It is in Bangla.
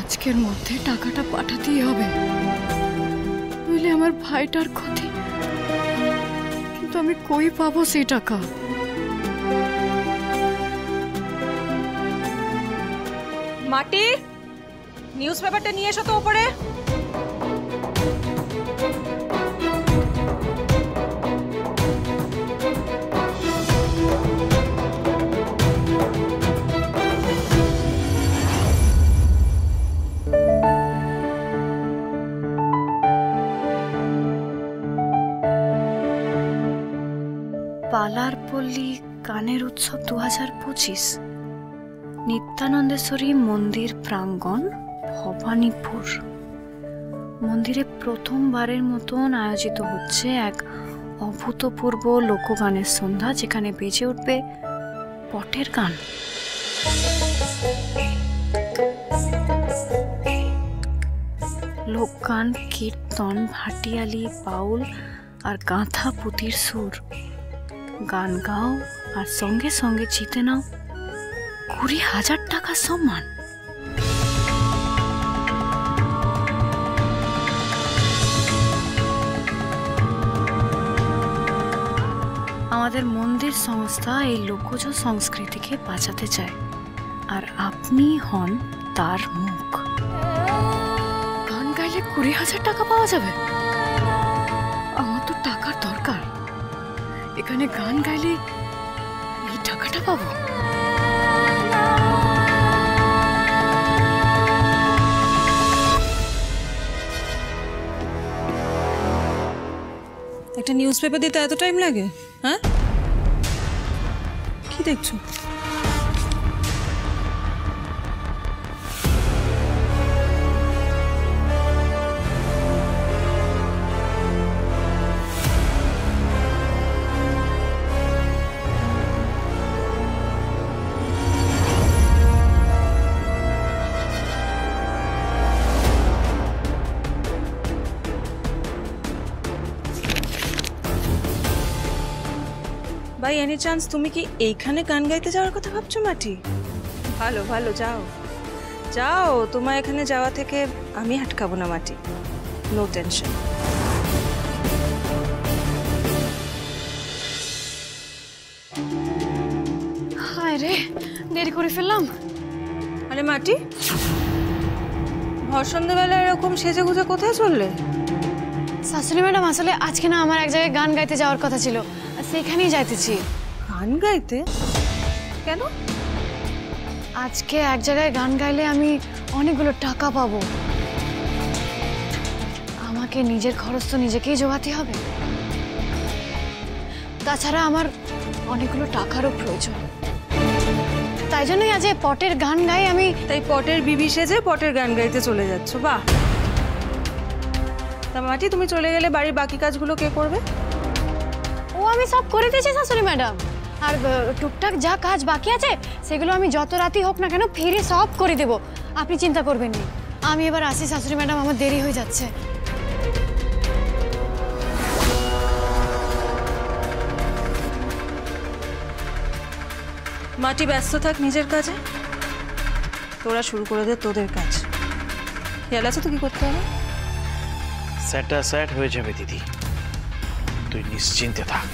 আজকের মধ্যে টাকাটা পাঠাতেই হবে, নইলে আমার ভাইটার ক্ষতি। কিন্তু আমি কই পাবো সেই টাকা? মাটি, নিউজ পেপারটা নিয়ে এসো তো উপরে। পালার পল্লী গানের উৎসব 2025, নিত্যানন্দেশ্বরী মন্দির প্রাঙ্গণ, ভবানীপুর। মন্দিরে প্রথমবারের মতন আয়োজিত হচ্ছে এক অভূতপূর্ব লোকগানের সন্ধ্যা, যেখানে বেজে উঠবে পটের গান। লোকগান, কীর্তন, ভাটিয়ালি, বাউল আর গাঁথা পুঁতির সুর। গান গাও আর সঙ্গে সঙ্গে জিতে নাও 20,000 টাকা সম্মান। আমাদের মন্দির সংস্থা এই লোকজ সংস্কৃতিকে বাঁচাতে চায়, আর আপনি হন তার মুখ। গান গাইলে 20,000 টাকা পাওয়া যাবে? আমার তো টাকার দরকার। এখানে গান গাইলে এই টাকাটা পাবো? একটা নিউজ পেপার দিতে এত টাইম লাগে? হ্যাঁ, কি দেখছো? ভাই, এনি চান্স তুমি কি এইখানে গান গাইতে যাওয়ার কথা ভাবছো মাটি? ভালো ভালো, যাও যাও, তোমার এখানে যাওয়া থেকে আমি আটকাবো না মাটি, নো টেনশন। হায় রে, দেরি করে ফেললাম। আরে মাটি, ভর সন্ধ্যাবেলা এরকম সেজে গুজে কোথায় চললে? শাশুড়ি ম্যাডাম, আসলে আজকে না আমার এক জায়গায় গান গাইতে যাওয়ার কথা ছিল, সেখানেই যাইতেছি। গান গাইতে? কেন? আজকে এক জায়গায় গান গাইলে আমি অনেকগুলো টাকা পাবো। আমাকে নিজের খরচ তো নিজেকেই জোগাতে হবে, তাছাড়া আমার অনেকগুলো টাকারও প্রয়োজন। তাই জন্যই আজ পটের গান গাই আমি। তাই পটের বিবি সেজে পটের গান গাইতে চলে যাচ্ছ? বাহ। তা মাটি, তুমি চলে গেলে বাড়ির বাকি কাজগুলো কে করবে? ও আমি সব করে দিয়েছি শাশুড়ি ম্যাডাম, আর টুকটাক যা কাজ বাকি আছে সেগুলো আমি যত রাতই হোক না কেন ফিরে সব করে দেব, আপনি চিন্তা করবেন না। আমি এবার আসি শাশুড়ি ম্যাডাম, আমার দেরি হয়ে যাচ্ছে। মাটি, ব্যস্ত থাক নিজের কাজে, তোরা শুরু করে দে তোদের কাজ। খেয়াল আছে তো কি করতে হবে? সেটা সেট হয়ে যাবে দিদি, তুই নিশ্চিন্তে থাক।